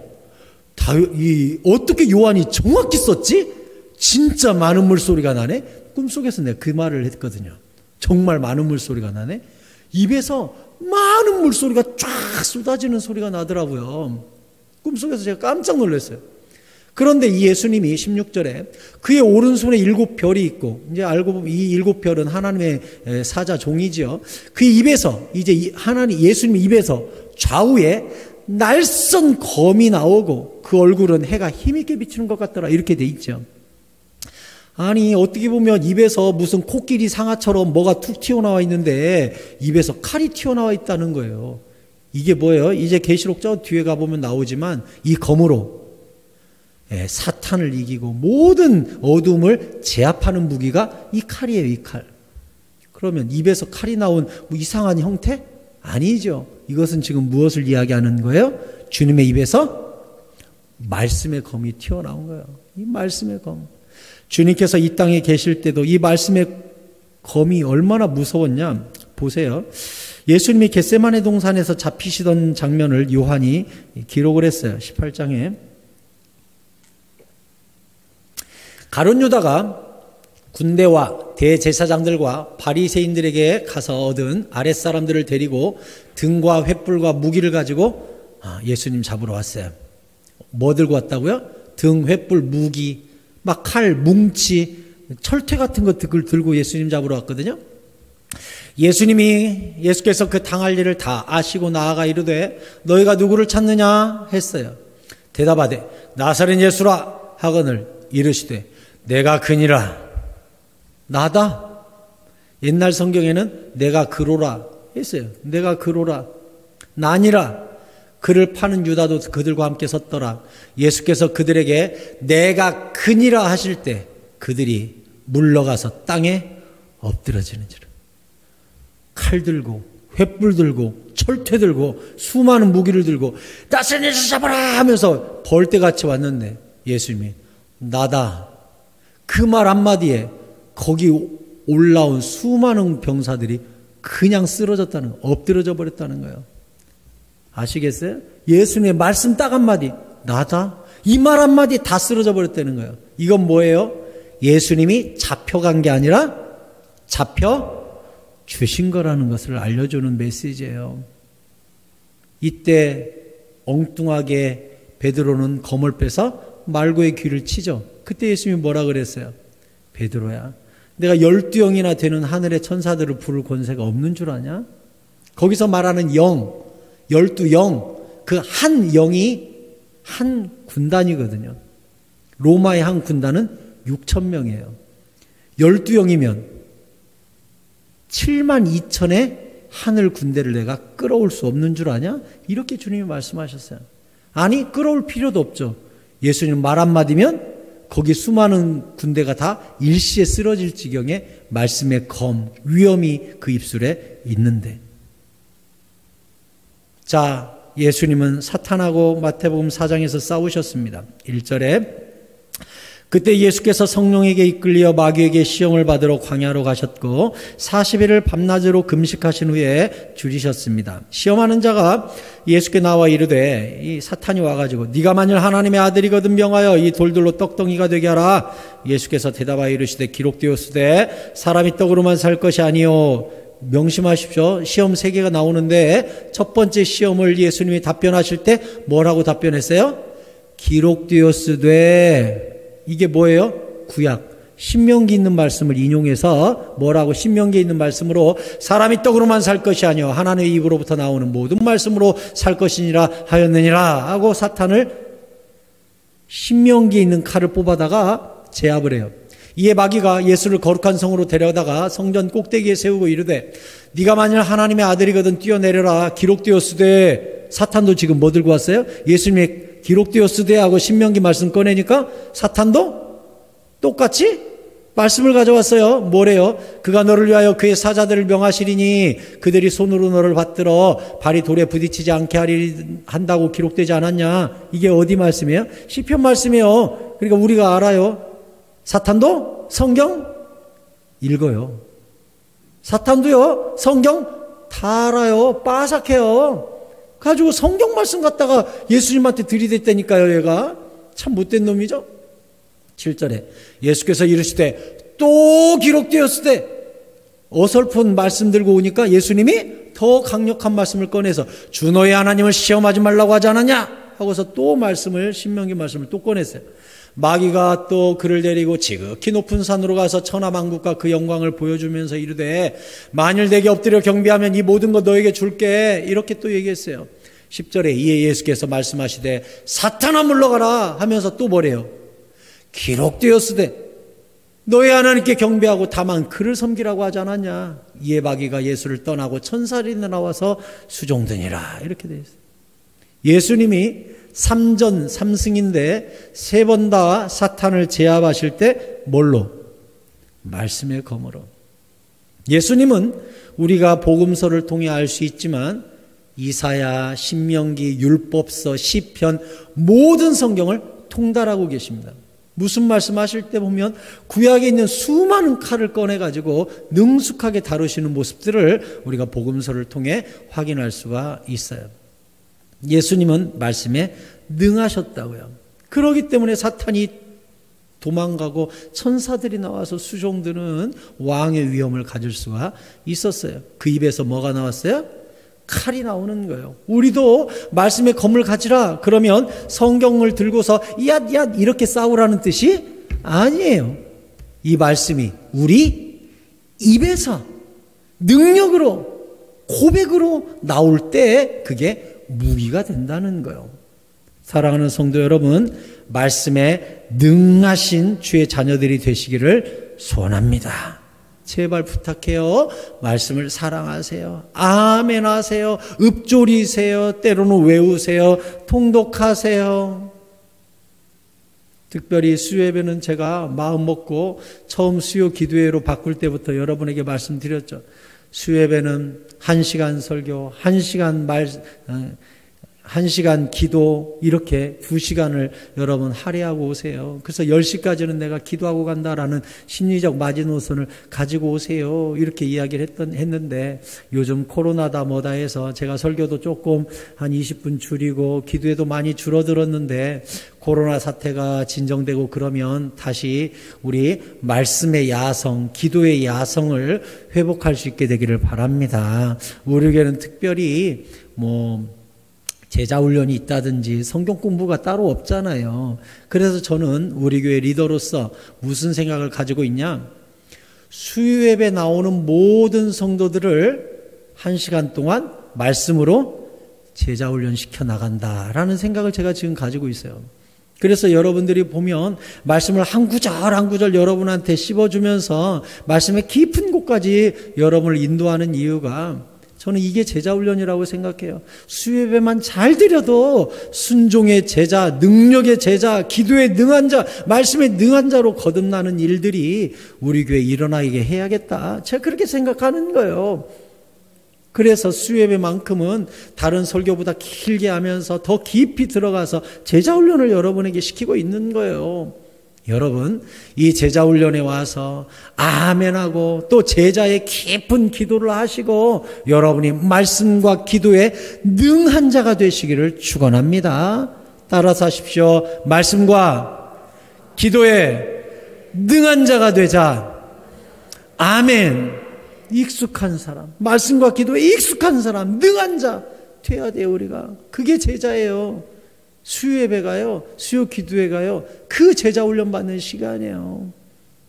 어떻게 요한이 정확히 썼지? 진짜 많은 물소리가 나네? 꿈속에서 내가 그 말을 했거든요. 정말 많은 물소리가 나네? 입에서 많은 물소리가 쫙 쏟아지는 소리가 나더라고요. 꿈속에서 제가 깜짝 놀랐어요. 그런데 이 예수님이 16절에 그의 오른손에 7별이 있고, 이제 알고 보면 이 7별은 하나님의 사자 종이지요. 그 입에서, 이제 예수님 입에서 좌우에 날선 검이 나오고 그 얼굴은 해가 힘있게 비치는 것 같더라. 이렇게 돼 있죠. 아니, 어떻게 보면 입에서 무슨 코끼리 상아처럼 뭐가 툭 튀어나와 있는데 입에서 칼이 튀어나와 있다는 거예요. 이게 뭐예요? 이제 계시록 저 뒤에 가보면 나오지만 이 검으로 사탄을 이기고 모든 어둠을 제압하는 무기가 이 칼이에요. 이 칼. 그러면 입에서 칼이 나온 뭐 이상한 형태? 아니죠. 이것은 지금 무엇을 이야기하는 거예요? 주님의 입에서 말씀의 검이 튀어나온 거예요. 이 말씀의 검. 주님께서 이 땅에 계실 때도 이 말씀의 검이 얼마나 무서웠냐 보세요. 예수님이 겟세마네 동산에서 잡히시던 장면을 요한이 기록을 했어요. 18장에. 가룟 유다가 군대와 대제사장들과 바리새인들에게 가서 얻은 아랫사람들을 데리고 등과 횃불과 무기를 가지고 예수님 잡으러 왔어요. 뭐 들고 왔다고요? 등, 횃불, 무기, 막 칼, 뭉치, 철퇴 같은 것들 들고 예수님 잡으러 왔거든요. 예수께서 그 당할 일을 다 아시고 나아가 이르되 너희가 누구를 찾느냐 했어요. 대답하되 나사렛 예수라 하거늘 이르시되 내가 그니라. 나다. 옛날 성경에는 내가 그로라 했어요. 내가 그로라. 나니라. 그를 파는 유다도 그들과 함께 섰더라. 예수께서 그들에게 내가 그니라 하실 때 그들이 물러가서 땅에 엎드러지는지라. 칼 들고 횃불 들고 철퇴 들고 수많은 무기를 들고 나사렛 예수 잡아라 하면서 벌떼같이 왔는데 예수님이 나다. 그 말 한마디에 거기 올라온 수많은 병사들이 그냥 쓰러졌다는, 엎드러져 버렸다는 거예요. 아시겠어요? 예수님의 말씀 딱 한마디, 나다. 이 말 한마디 다 쓰러져 버렸다는 거예요. 이건 뭐예요? 예수님이 잡혀간 게 아니라 잡혀 주신 거라는 것을 알려주는 메시지예요. 이때 엉뚱하게 베드로는 검을 빼서 말고의 귀를 치죠. 그때 예수님이 뭐라 그랬어요? 베드로야, 내가 12영이나 되는 하늘의 천사들을 부를 권세가 없는 줄 아냐? 거기서 말하는 영, 12영, 그 한 영이 한 군단이거든요. 로마의 한 군단은 6,000명이에요. 12영이면 72,000의 하늘 군대를 내가 끌어올 수 없는 줄 아냐? 이렇게 주님이 말씀하셨어요. 아니, 끌어올 필요도 없죠. 예수님 말 한마디면 거기 수많은 군대가 다 일시에 쓰러질 지경에 말씀의 검, 위엄이 그 입술에 있는데. 자, 예수님은 사탄하고 마태복음 4장에서 싸우셨습니다. 1절에 그때 예수께서 성령에게 이끌려 마귀에게 시험을 받으러 광야로 가셨고 40일을 밤낮으로 금식하신 후에 줄이셨습니다. 시험하는 자가 예수께 나와 이르되, 이 사탄이 와가지고 네가 만일 하나님의 아들이거든 명하여 이 돌들로 떡덩이가 되게 하라. 예수께서 대답하여 이르시되 기록되었으되 사람이 떡으로만 살 것이 아니요. 명심하십시오. 시험 3개가 나오는데 첫 번째 시험을 예수님이 답변하실 때 뭐라고 답변했어요? 기록되었으되. 이게 뭐예요? 구약. 신명기 있는 말씀을 인용해서 뭐라고? 신명기에 있는 말씀으로 사람이 떡으로만 살 것이 아니요 하나님의 입으로부터 나오는 모든 말씀으로 살 것이니라 하였느니라 하고 사탄을 신명기에 있는 칼을 뽑아다가 제압을 해요. 이에 마귀가 예수를 거룩한 성으로 데려다가 성전 꼭대기에 세우고 이르되 네가 만일 하나님의 아들이거든 뛰어내려라. 기록되었으되. 사탄도 지금 뭐 들고 왔어요? 예수님의 기록되었으되 하고 신명기 말씀 꺼내니까 사탄도 똑같이 말씀을 가져왔어요. 뭐래요? 그가 너를 위하여 그의 사자들을 명하시리니 그들이 손으로 너를 받들어 발이 돌에 부딪히지 않게 한다고 기록되지 않았냐? 이게 어디 말씀이에요? 시편 말씀이에요. 그러니까 우리가 알아요. 사탄도 성경 읽어요. 사탄도요, 성경 다 알아요. 빠삭해요. 가지고 성경 말씀 갖다가 예수님한테 들이댔다니까요. 얘가 참 못된 놈이죠. 7절에 예수께서 이르시되 또 기록되었으되. 어설픈 말씀 들고 오니까 예수님이 더 강력한 말씀을 꺼내서 주 너의 하나님을 시험하지 말라고 하지 않았냐 하고서 또 말씀을, 신명기 말씀을 또 꺼냈어요. 마귀가 또 그를 데리고 지극히 높은 산으로 가서 천하만국과 그 영광을 보여주면서 이르되 만일 내게 엎드려 경배하면 이 모든 것 너에게 줄게. 이렇게 또 얘기했어요. 10절에 이에 예수께서 말씀하시되 사탄아 물러가라 하면서 또 뭐래요? 기록되었으되 너의 하나님께 경배하고 다만 그를 섬기라고 하지 않았냐. 이에 마귀가 예수를 떠나고 천사들이 나와서 수종드니라. 이렇게 되어 있어요. 예수님이 3전 3승인데 3번 다 사탄을 제압하실 때 뭘로? 말씀의 검으로. 예수님은 우리가 복음서를 통해 알 수 있지만 이사야, 신명기, 율법서, 시편 모든 성경을 통달하고 계십니다. 무슨 말씀하실 때 보면 구약에 있는 수많은 칼을 꺼내가지고 능숙하게 다루시는 모습들을 우리가 복음서를 통해 확인할 수가 있어요. 예수님은 말씀에 능하셨다고요. 그렇기 때문에 사탄이 도망가고 천사들이 나와서 수종드는 왕의 위엄을 가질 수가 있었어요. 그 입에서 뭐가 나왔어요? 칼이 나오는 거예요. 우리도 말씀의 검을 가지라. 그러면 성경을 들고서 얏얏 이렇게 싸우라는 뜻이 아니에요. 이 말씀이 우리 입에서 능력으로, 고백으로 나올 때 그게 무기가 된다는 거예요. 사랑하는 성도 여러분, 말씀에 능하신 주의 자녀들이 되시기를 소원합니다. 제발 부탁해요. 말씀을 사랑하세요. 아멘 하세요. 읊조리세요. 때로는 외우세요. 통독하세요. 특별히 수요예배는 제가 마음 먹고 처음 수요 기도회로 바꿀 때부터 여러분에게 말씀드렸죠. 수요예배는 1시간 설교, 1시간 기도, 이렇게 2시간을 여러분 할애하고 오세요. 그래서 10시까지는 내가 기도하고 간다라는 심리적 마지노선을 가지고 오세요. 이렇게 이야기를 했는데 요즘 코로나다 뭐다 해서 제가 설교도 조금 한 20분 줄이고 기도에도 많이 줄어들었는데 코로나 사태가 진정되고 그러면 다시 우리 말씀의 야성, 기도의 야성을 회복할 수 있게 되기를 바랍니다. 우리 교회는 특별히 제자훈련이 있다든지 성경 공부가 따로 없잖아요. 그래서 저는 우리 교회 리더로서 무슨 생각을 가지고 있냐? 수요예배 나오는 모든 성도들을 1시간 동안 말씀으로 제자훈련 시켜 나간다라는 생각을 제가 지금 가지고 있어요. 그래서 여러분들이 보면 말씀을 한 구절 한 구절 여러분한테 씹어주면서 말씀의 깊은 곳까지 여러분을 인도하는 이유가 저는 이게 제자훈련이라고 생각해요. 수요예배만 잘 드려도 순종의 제자, 능력의 제자, 기도에 능한 자, 말씀에 능한 자로 거듭나는 일들이 우리 교회에 일어나게 해야겠다. 제가 그렇게 생각하는 거예요. 그래서 수요예배만큼은 다른 설교보다 길게 하면서 더 깊이 들어가서 제자훈련을 여러분에게 시키고 있는 거예요. 여러분, 이 제자훈련에 와서 아멘하고 또 제자의 깊은 기도를 하시고 여러분이 말씀과 기도에 능한 자가 되시기를 축원합니다. 따라서 하십시오. 말씀과 기도에 능한 자가 되자. 아멘. 익숙한 사람, 말씀과 기도에 익숙한 사람, 능한 자 돼야 돼요. 우리가 그게 제자예요. 수요예배가요, 수요 기도회가요, 그 제자 훈련 받는 시간이에요.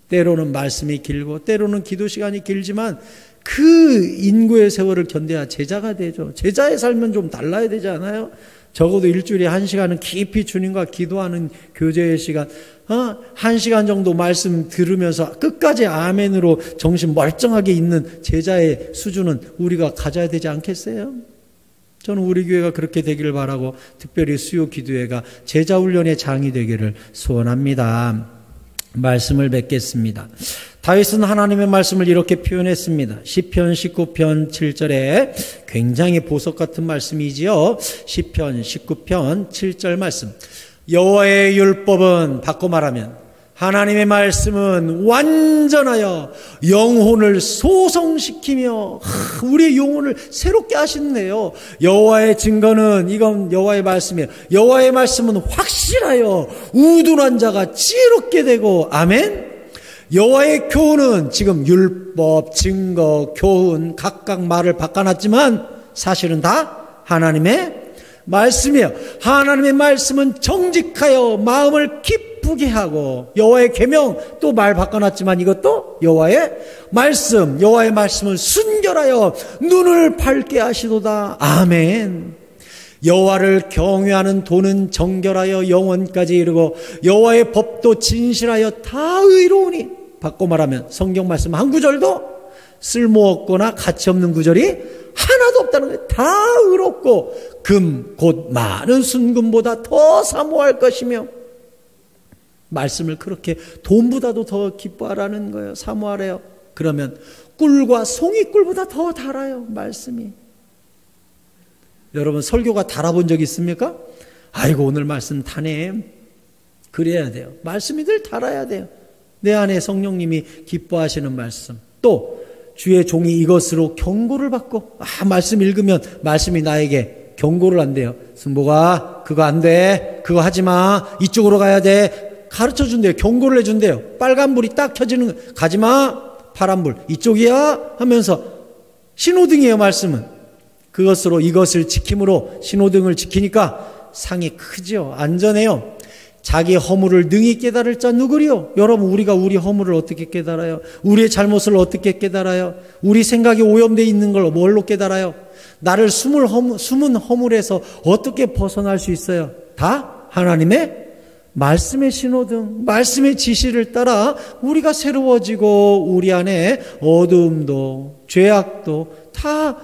때로는 말씀이 길고 때로는 기도 시간이 길지만 그 인고의 세월을 견뎌야 제자가 되죠. 제자의 삶은 좀 달라야 되지 않아요? 적어도 일주일에 1시간은 깊이 주님과 기도하는 교제의 시간, 1시간 정도 말씀 들으면서 끝까지 아멘으로 정신 멀쩡하게 있는 제자의 수준은 우리가 가져야 되지 않겠어요? 저는 우리 교회가 그렇게 되기를 바라고 특별히 수요 기도회가 제자훈련의 장이 되기를 소원합니다. 말씀을 맺겠습니다. 다윗은 하나님의 말씀을 이렇게 표현했습니다. 시편 19편 7절에 굉장히 보석 같은 말씀이지요. 시편 19편 7절 말씀. 여호와의 율법은 바꿔 말하면 하나님의 말씀은 완전하여 영혼을 소성시키며 우리의 영혼을 새롭게 하시네요. 여호와의 증거는 이건 여호와의 말씀이에요. 여호와의 말씀은 확실하여 우둔한 자가 지혜롭게 되고 아멘. 여호와의 교훈은 지금 율법, 증거, 교훈 각각 말을 바꿔놨지만 사실은 다 하나님의 말씀이에요. 하나님의 말씀은 정직하여 마음을 기쁘게 하고 여호와의 계명 또 말 바꿔놨지만 이것도 여호와의 말씀. 여호와의 말씀은 순결하여 눈을 밝게 하시도다. 아멘. 여호와를 경외하는 도는 정결하여 영원까지 이르고 여호와의 법도 진실하여 다 의로우니 바꿔 말하면 성경 말씀 한 구절도 쓸모없거나 가치없는 구절이 하나도 없다는 거예요. 다 의롭고 금 곧 많은 순금보다 더 사모할 것이며 말씀을 그렇게 돈보다도 더 기뻐하라는 거예요. 사모하래요. 그러면 꿀과 송이꿀보다 더 달아요. 말씀이. 여러분 설교가 달아본 적 있습니까? 아이고 오늘 말씀 다네. 그래야 돼요. 말씀이 늘 달아야 돼요. 내 안에 성령님이 기뻐하시는 말씀. 또 주의 종이 이것으로 경고를 받고 말씀 읽으면 말씀이 나에게 경고를 한대요. 승복아 그거 안 돼. 그거 하지 마. 이쪽으로 가야 돼. 가르쳐 준대요. 경고를 해준대요. 빨간불이 딱 켜지는 가지 마. 파란불 이쪽이야 하면서 신호등이에요. 말씀은. 그것으로 이것을 지킴으로 신호등을 지키니까 상이 크죠. 안전해요. 자기 허물을 능히 깨달을 자 누구리요? 여러분 우리가 우리 허물을 어떻게 깨달아요? 우리의 잘못을 어떻게 깨달아요? 우리 생각이 오염되어 있는 걸 뭘로 깨달아요? 나를 숨은 허물에서 어떻게 벗어날 수 있어요? 다 하나님의 말씀의 신호등, 말씀의 지시를 따라 우리가 새로워지고 우리 안에 어두움도 죄악도 다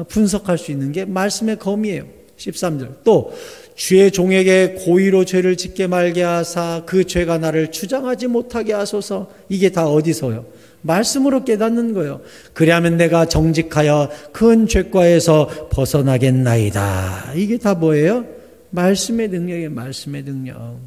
분석할 수 있는 게 말씀의 검이에요. 13절 또 주의 종에게 고의로 죄를 짓게 말게 하사 그 죄가 나를 주장하지 못하게 하소서. 이게 다 어디서요? 말씀으로 깨닫는 거예요. 그리하면 내가 정직하여 큰 죄과에서 벗어나겠나이다. 이게 다 뭐예요? 말씀의 능력이에요. 말씀의 능력.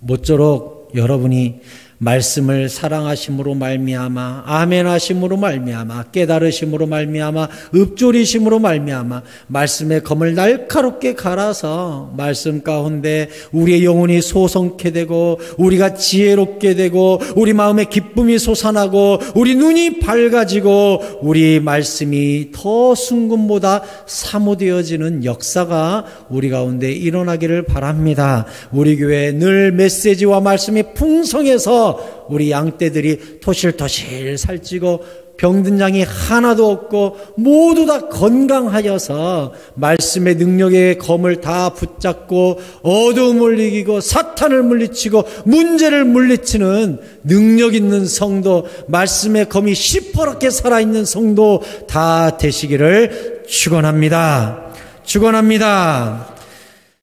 모쪼록 여러분이 말씀을 사랑하심으로 말미암아 아멘하심으로 말미암아 깨달으심으로 말미암아 읊조리심으로 말미암아 말씀의 검을 날카롭게 갈아서 말씀 가운데 우리의 영혼이 소성케 되고 우리가 지혜롭게 되고 우리 마음에 기쁨이 솟아나고 우리 눈이 밝아지고 우리 말씀이 더 순금보다 사모되어지는 역사가 우리 가운데 일어나기를 바랍니다. 우리 교회 늘 메시지와 말씀이 풍성해서 우리 양떼들이 토실토실 살찌고 병든 양이 하나도 없고 모두 다 건강하여서 말씀의 능력의 검을 다 붙잡고 어두움을 이기고 사탄을 물리치고 문제를 물리치는 능력 있는 성도, 말씀의 검이 시퍼렇게 살아있는 성도 다 되시기를 축원합니다. 축원합니다.